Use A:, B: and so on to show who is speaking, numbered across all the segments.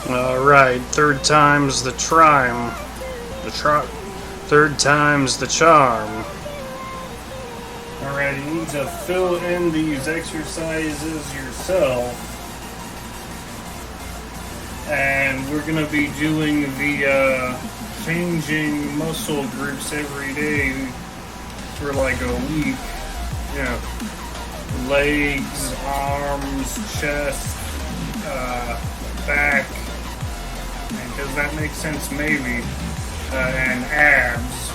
A: Alright, third time's the third time's the charm.
B: Alright, you need to fill in these exercises yourself. And we're going to be doing the changing muscle groups every day for like a week. You know, legs, arms, chest, back, does that make sense? Maybe. And abs.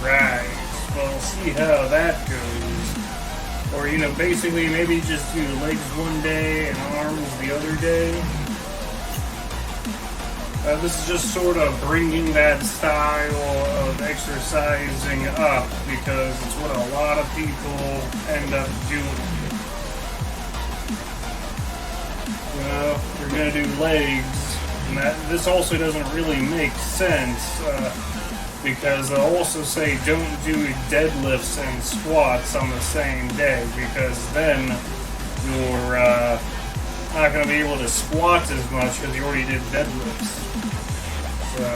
B: Right. Well, we'll see how that goes. Or, you know, basically maybe just do legs one day and arms the other day. This is just sort of bringing that style of exercising up because it's what a lot of people end up doing. You know, you're going to do legs, and this also doesn't really make sense because they'll also say don't do deadlifts and squats on the same day because then you're not going to be able to squat as much because you already did deadlifts. So,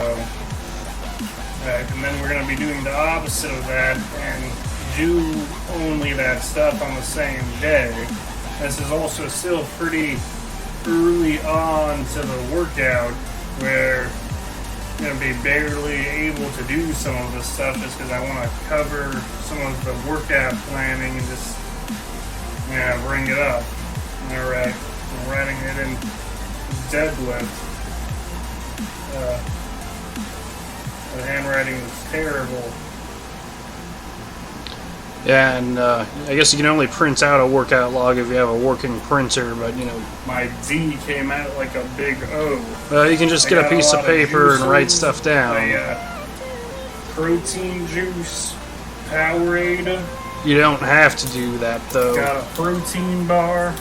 B: and then we're going to be doing the opposite of that and do only that stuff on the same day. This is also still pretty early on to the workout where I'm going to be barely able to do some of this stuff just because I want to cover some of the workout planning and just bring it up. Alright, I'm writing it in deadlift. The handwriting is terrible.
A: Yeah, and I guess you can only print out a workout log if you have a working printer, but you know.
B: My D came out like a big O.
A: You can just get a piece of paper and write stuff down.
B: Protein juice, Powerade.
A: You don't have to do that, though.
B: Got a protein bar,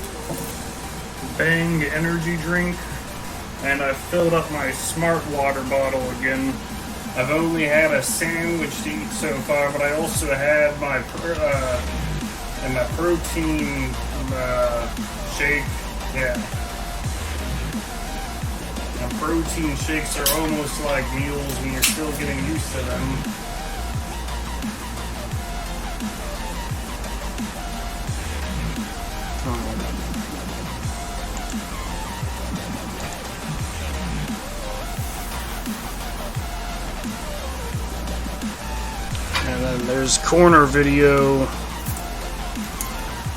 B: Bang energy drink, and I filled up my Smart Water bottle again. I've only had a sandwich to eat so far, but I also had my protein shake. Yeah. Now, protein shakes are almost like meals when you're still getting used to them.
A: And then there's corner video.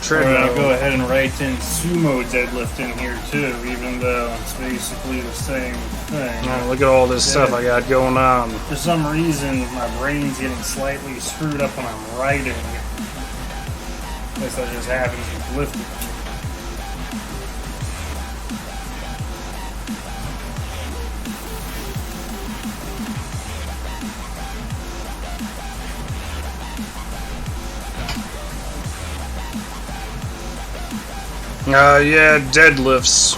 A: Treadmill.
B: I'll go ahead and write in sumo deadlift in here too, even though it's basically the same thing.
A: Look at all this stuff I got going on.
B: For some reason, my brain's getting slightly screwed up when I'm writing. I guess that just happens with lifting.
A: Yeah, deadlifts.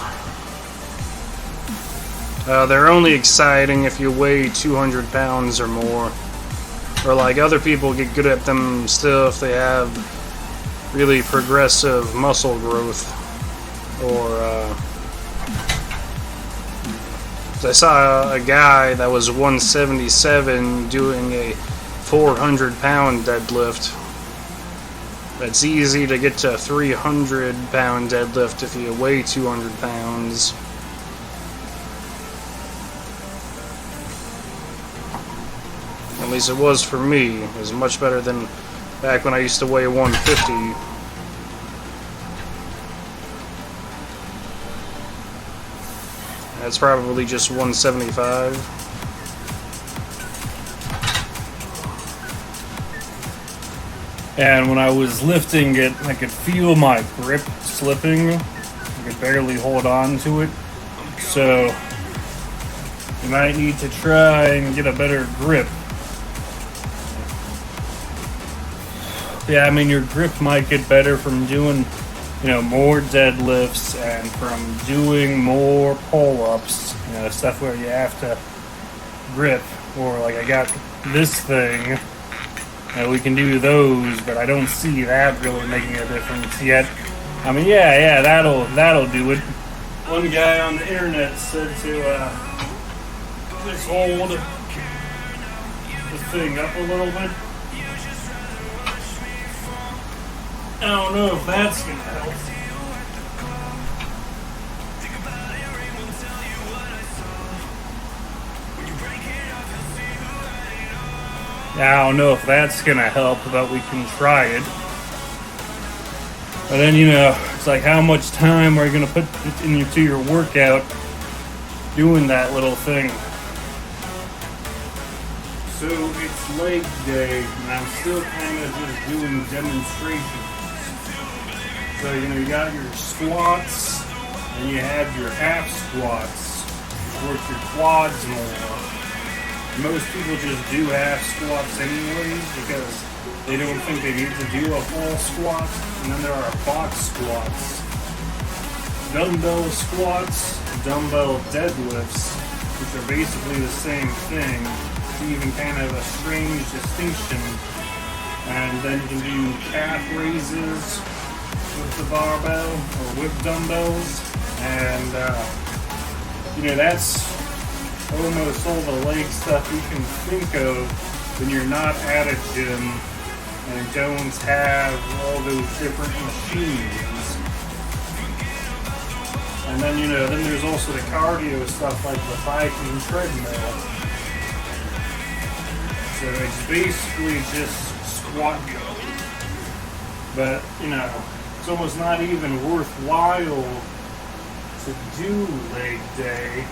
A: They're only exciting if you weigh 200 pounds or more. Or like other people get good at them still if they have really progressive muscle growth. Or, I saw a guy that was 177 doing a 400-pound deadlift. It's easy to get to a 300-pound deadlift if you weigh 200 pounds. At least it was for me. It was much better than back when I used to weigh 150. That's probably just 175.
B: And when I was lifting it, I could feel my grip slipping. I could barely hold on to it. So, you might need to try and get a better grip. Yeah, I mean, your grip might get better from doing, more deadlifts and from doing more pull-ups. Stuff where you have to grip. Or like I got this thing. We can do those, but I don't see that really making a difference yet. I mean, yeah, that'll do it. One guy on the internet said to just hold the thing up a little bit. I don't know if that's gonna help. I don't know if that's gonna help, but we can try it. But then, it's like, how much time are you gonna put into your workout doing that little thing? So it's leg day, and I'm still kind of just doing demonstrations. So, you got your squats, and you have your half squats, which work your quads more. Most people just do half squats anyways because they don't think they need to do a full squat. And then there are box squats, dumbbell squats, dumbbell deadlifts, which are basically the same thing. It's even kind of a strange distinction. And then you can do calf raises with the barbell or with dumbbells. And, that's almost all the leg stuff you can think of when you're not at a gym and don't have all those different machines. And then, then there's also the cardio stuff like the bike and treadmill. So it's basically just squat go. But, it's almost not even worthwhile to do leg day.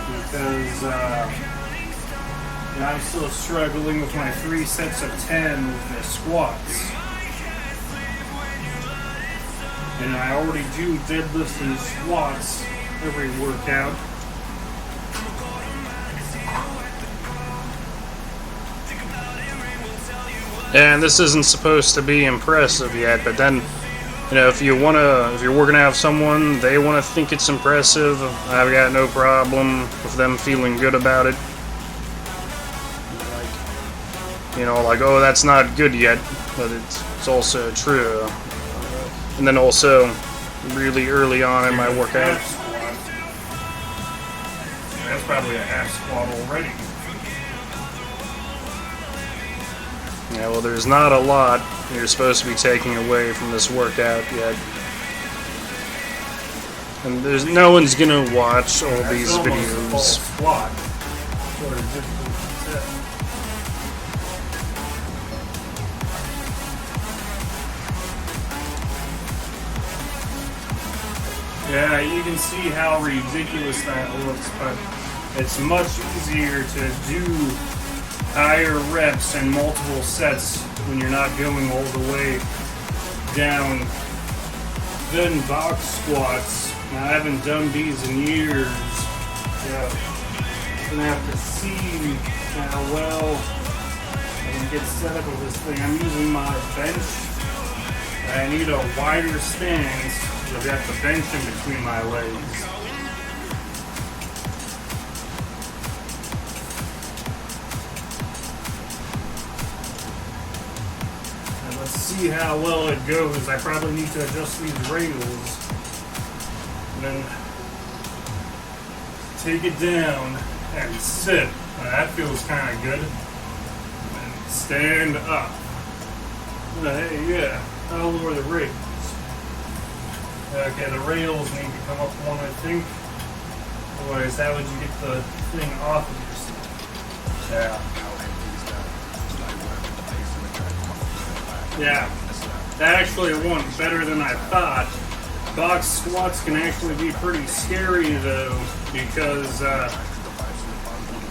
B: Because I'm still struggling with my 3 sets of 10 with the squats. And I already do deadlifts and squats every workout.
A: And this isn't supposed to be impressive yet, but then, if you're working out with someone, they want to think it's impressive, I've got no problem with them feeling good about it. Like, oh, that's not good yet, but it's also true. And then also, really early on in my workout.
B: That's probably a half squat already.
A: Yeah, well, there's not a lot you're supposed to be taking away from this workout yet. And no one's gonna watch all these videos.
B: Squat. Yeah, you can see how ridiculous that looks, but it's much easier to do higher reps and multiple sets when you're not going all the way down than box squats. Now, I haven't done these in years, so I'm gonna have to see how well I can get set up with this thing. I'm using my bench. I need a wider stance. I've got the bench in between my legs. Let's see how well it goes. I probably need to adjust these rails. And then take it down and sit. Now that feels kind of good. And stand up. Hey, yeah, I'll lower the rails. Okay, the rails need to come up one, I think. Otherwise, how would you get the thing off of yourself? Yeah, that actually went better than I thought. Box squats can actually be pretty scary though, because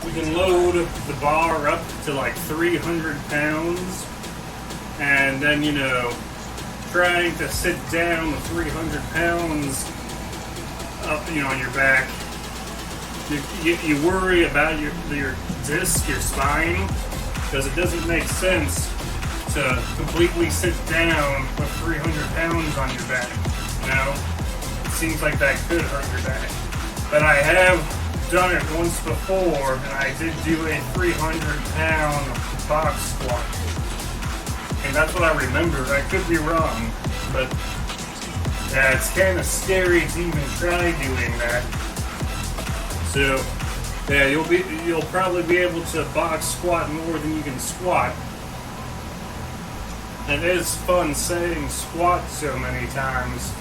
B: you can load the bar up to like 300 pounds, and then trying to sit down with 300 pounds up, on your back. You worry about your disc, your spine, because it doesn't make sense to completely sit down with 300 pounds on your back. It seems like that could hurt your back. But I have done it once before, and I did do a 300-pound box squat. And that's what I remember. I could be wrong, but Yeah, it's kind of scary to even try doing that. So, yeah, you'll probably be able to box squat more than you can squat. And it is fun saying squat so many times.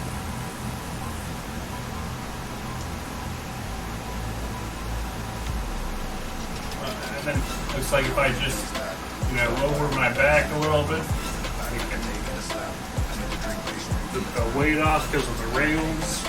B: And then looks like if I just, lower my back a little bit, I can take the weight off because of the rails.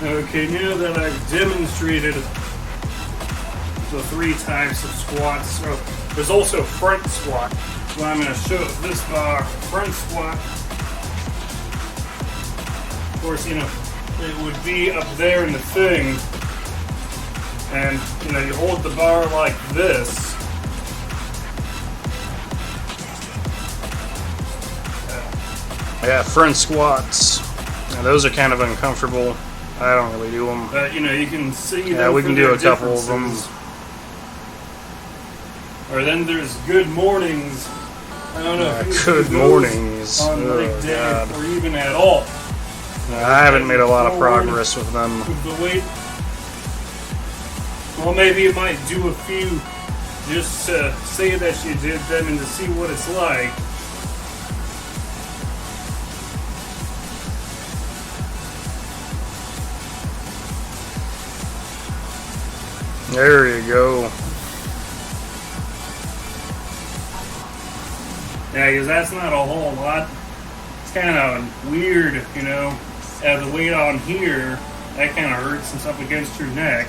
B: Okay, now that I've demonstrated the 3 types of squats, so there's also front squat. So I'm going to show this bar front squat. Of course, it would be up there in the thing, and you hold the bar like this.
A: Yeah, front squats. Now, those are kind of uncomfortable. I don't really do them.
B: But you can see.
A: Yeah, we can do a couple of them.
B: Or then there's good mornings. I don't know. If
A: good mornings
B: on leg day or even at all.
A: I haven't made a lot of progress with them.
B: With the weight. Well, maybe you might do a few just to say that you did them and to see what it's like.
A: There you go.
B: Yeah, because that's not a whole lot. It's kind of weird, have the weight on here. That kind of hurts and stuff against your neck.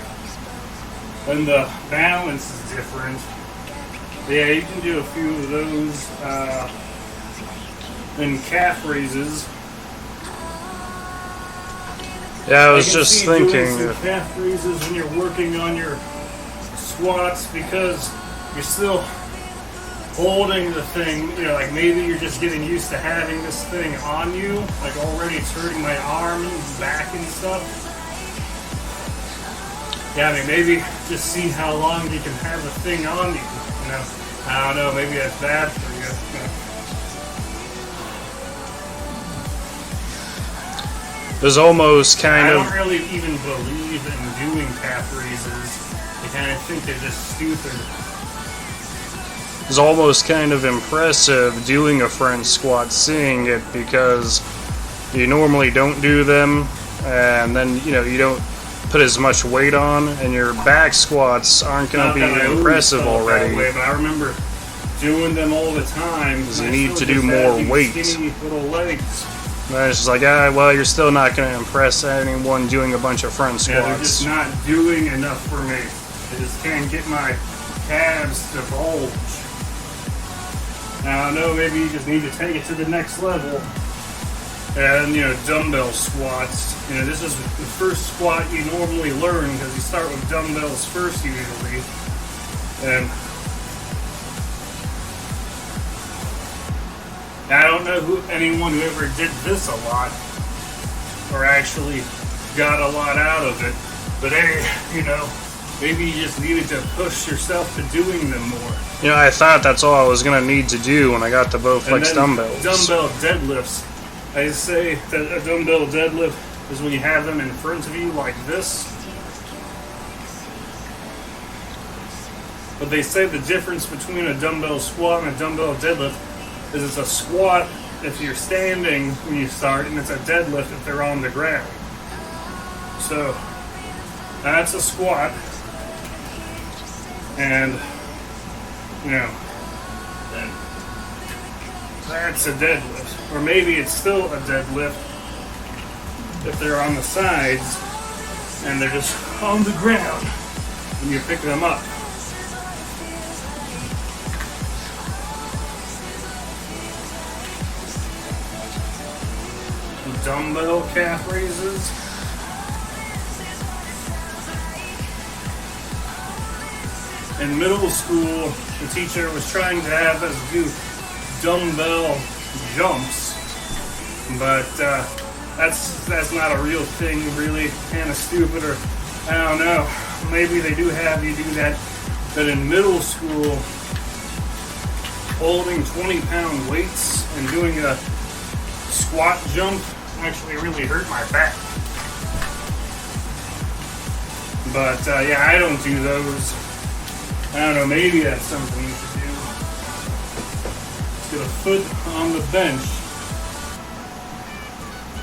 B: Then the balance is different. Yeah, you can do a few of those. Then calf raises.
A: Yeah, I was just thinking.
B: Doing some calf raises when you're working on your squats because you're still holding the thing. Like maybe you're just getting used to having this thing on you. Like already it's hurting my arm and back and stuff. Yeah, maybe just see how long you can have the thing on you. I don't know. Maybe that's bad for you.
A: There's almost kind of.
B: I don't really even believe in doing calf raises. I kind of think they're just stupid.
A: It's almost kind of impressive doing a front squat, seeing it, because you normally don't do them, and then you don't put as much weight on, and your back squats aren't going to be impressive already.
B: That way, but I remember doing them all the time.
A: Because you need to do more weight.
B: Skinny little legs.
A: And it's just like, well, you're still not going to impress anyone doing a bunch of front squats.
B: Yeah, they're just not doing enough for me. I just can't get my calves to bulge. I don't know, maybe you just need to take it to the next level. And, dumbbell squats. This is the first squat you normally learn because you start with dumbbells first usually. And I don't know anyone who ever did this a lot or actually got a lot out of it. But hey, maybe you just needed to push yourself to doing them more.
A: I thought that's all I was going to need to do when I got to Bowflex dumbbells.
B: Dumbbell deadlifts. I say that a dumbbell deadlift is when you have them in front of you like this. But they say the difference between a dumbbell squat and a dumbbell deadlift is it's a squat if you're standing when you start, and it's a deadlift if they're on the ground. So that's a squat, and then that's a deadlift, or maybe it's still a deadlift if they're on the sides and they're just on the ground when you pick them up. Dumbbell calf raises. In middle school, the teacher was trying to have us do dumbbell jumps, but that's not a real thing, really. Kind of stupid, or I don't know. Maybe they do have you do that, but in middle school, holding 20-pound weights and doing a squat jump actually really hurt my back. But yeah, I don't do those. I don't know, maybe that's something you should do. Let's get a foot on the bench.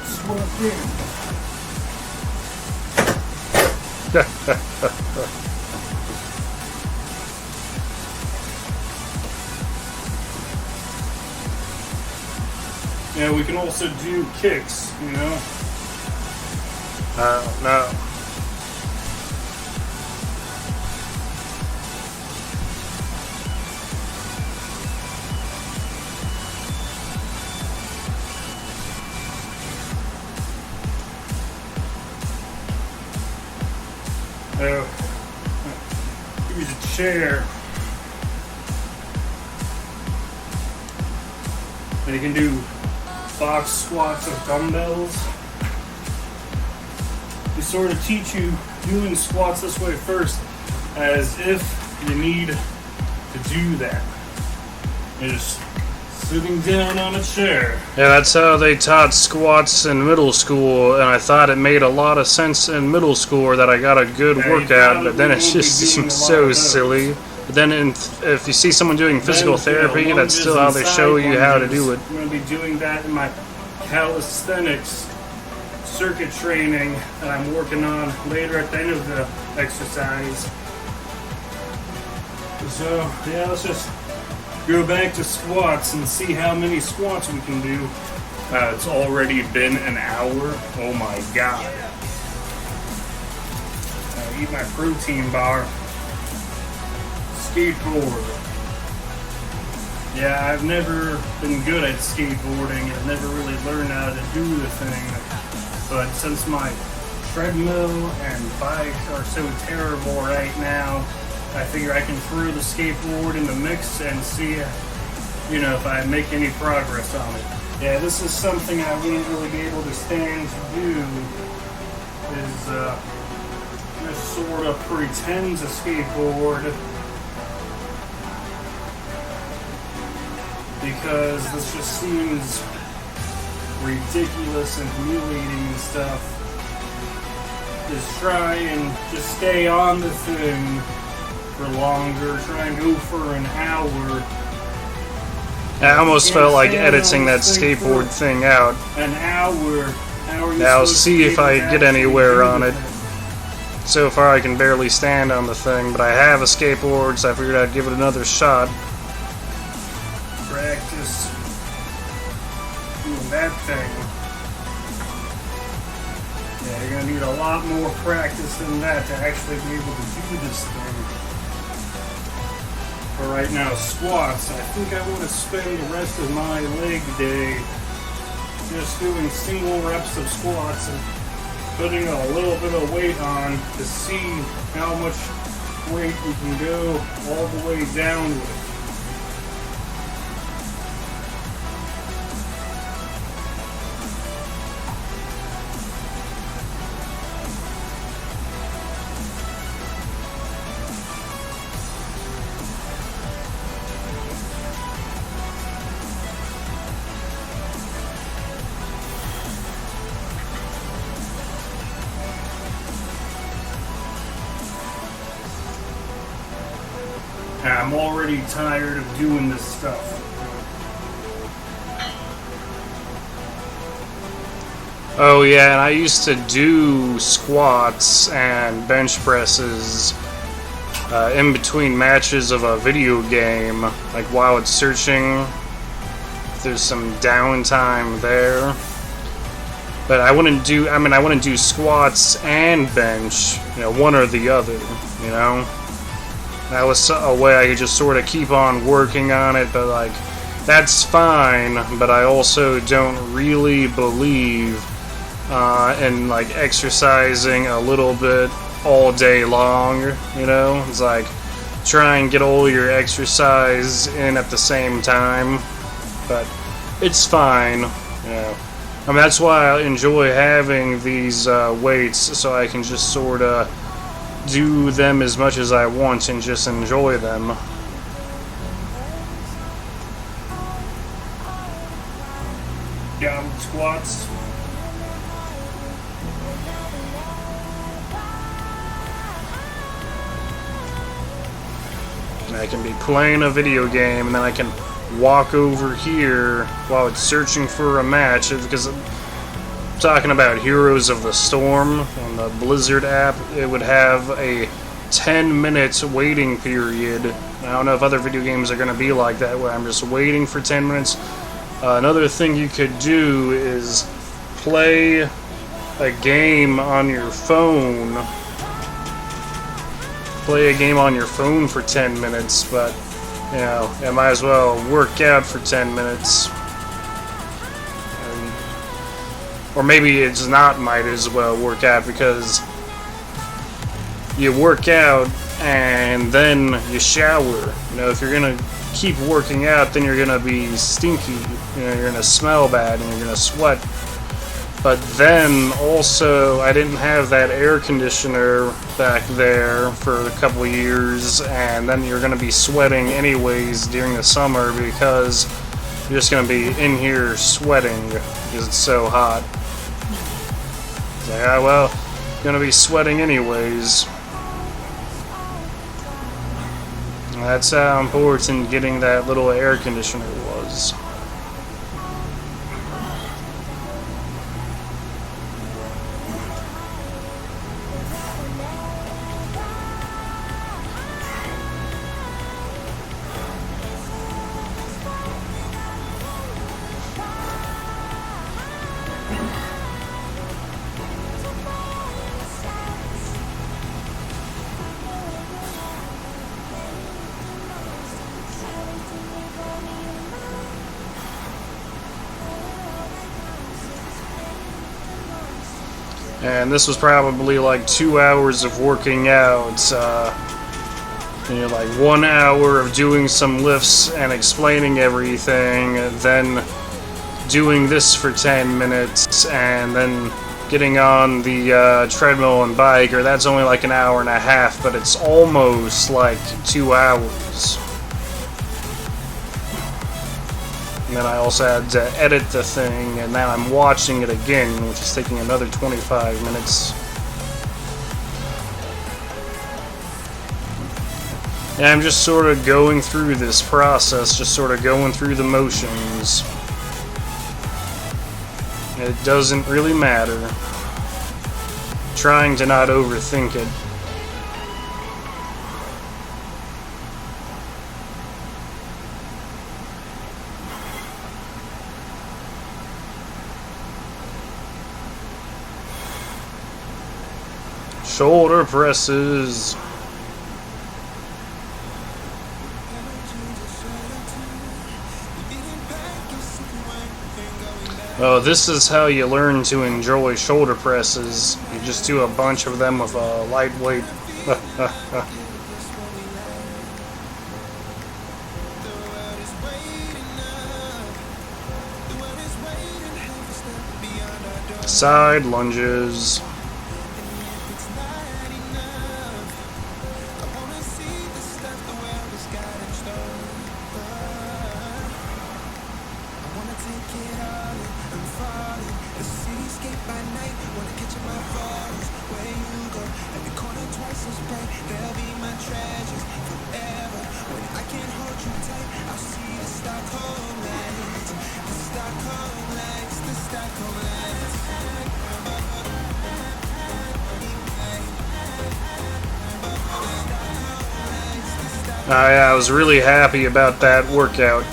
B: Squat in. Yeah, we can also do kicks, you know?
A: No.
B: Use a chair. And you can do box squats with dumbbells. They sort of teach you doing squats this way first, as if you need to do that. You're just sitting down on a chair.
A: Yeah, that's how they taught squats in middle school, and I thought it made a lot of sense in middle school, or that I got a good workout, but then it just seems so silly. But then if you see someone doing physical therapy, that's still how they show you how to do it.
B: I'm going to be doing that in my calisthenics circuit training that I'm working on later at the end of the exercise. So, yeah, let's just go back to squats and see how many squats we can do. It's already been an hour. Oh my god. I eat my protein bar. Skateboard. Yeah, I've never been good at skateboarding. I've never really learned how to do the thing. But since my treadmill and bike are so terrible right now, I figure I can throw the skateboard in the mix and see, if I make any progress on it. Yeah, this is something I wouldn't really be able to stand to do, is just sort of pretend to skateboard, because this just seems ridiculous and humiliating and stuff. Just try and just stay on the thing for longer, try and go for an hour.
A: I almost felt like editing that skateboard thing out.
B: An hour.
A: Now I'll see if I get anywhere on it. So far I can barely stand on the thing, but I have a skateboard, so I figured I'd give it another shot.
B: Practice doing that thing. Yeah, you're gonna need a lot more practice than that to actually be able to do this thing. For right now, squats, I think I want to spend the rest of my leg day just doing single reps of squats and putting a little bit of weight on to see how much weight we can go all the way down with. I'm already tired of doing this stuff.
A: Oh yeah, and I used to do squats and bench presses in between matches of a video game, like while it's searching. There's some downtime there. But I wouldn't do squats and bench, one or the other, That was a way I could just sort of keep on working on it, but that's fine, but I also don't really believe in exercising a little bit all day long, It's try and get all your exercise in at the same time. but it's fine. Yeah. I mean, that's why I enjoy having these weights, so I can just sort of do them as much as I want and just enjoy them.
B: Gauntlet squats.
A: And I can be playing a video game, and then I can walk over here while it's searching for a match, because I'm talking about Heroes of the Storm on the Blizzard app. It would have a 10-minute waiting period. I don't know if other video games are going to be like that, where I'm just waiting for 10 minutes. Another thing you could do is play a game on your phone. Play a game on your phone for 10 minutes, but you know, I might as well work out for 10 minutes. Or maybe it's not might as well work out, because you work out and then you shower. You know, if you're gonna keep working out, then you're gonna be stinky. You know, you're gonna smell bad and you're gonna sweat. But then also, I didn't have that air conditioner back there for a couple of years, and then you're gonna be sweating anyways during the summer, because you're just gonna be in here sweating because it's so hot. Yeah, well, gonna be sweating anyways. That's how important getting that little air conditioner was. And this was probably like 2 hours of working out. You know, like 1 hour of doing some lifts and explaining everything, and then doing this for 10 minutes, and then getting on the treadmill and bike, or that's only like an hour and a half, but it's almost like 2 hours. And then I also had to edit the thing, and now I'm watching it again, which is taking another 25 minutes. And I'm just sort of going through this process, just sort of going through the motions. It doesn't really matter. Trying to not overthink it. Shoulder presses. Oh, this is how you learn to enjoy shoulder presses. You just do a bunch of them with a lightweight. Side lunges. Yeah, I was really happy about that workout.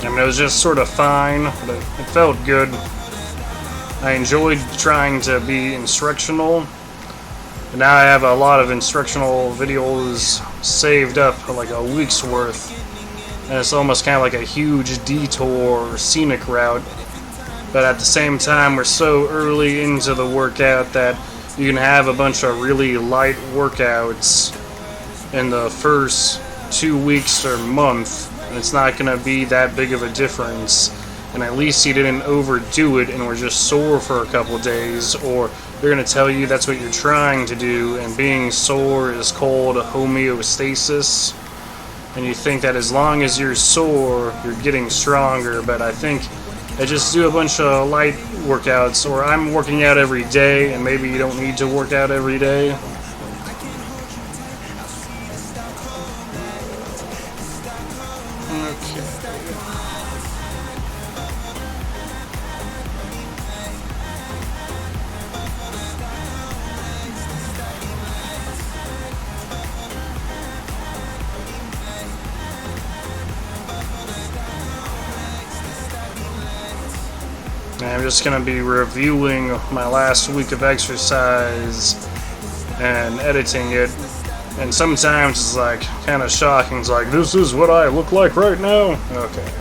A: I mean, it was just sort of fine, but it felt good. I enjoyed trying to be instructional. And now I have a lot of instructional videos saved up, like a week's worth. And it's almost kind of like a huge detour scenic route. But at the same time, we're so early into the workout that you can have a bunch of really light workouts in the first 2 weeks or month, and it's not going to be that big of a difference. And at least you didn't overdo it and were just sore for a couple days, or they're going to tell you that's what you're trying to do, and being sore is called homeostasis. And you think that as long as you're sore, you're getting stronger, but I think I just do a bunch of light workouts, or I'm working out every day, and maybe you don't need to work out every day. Okay. I'm just going to be reviewing my last week of exercise and editing it. And sometimes it's like kind of shocking. It's like, this is what I look like right now? Okay.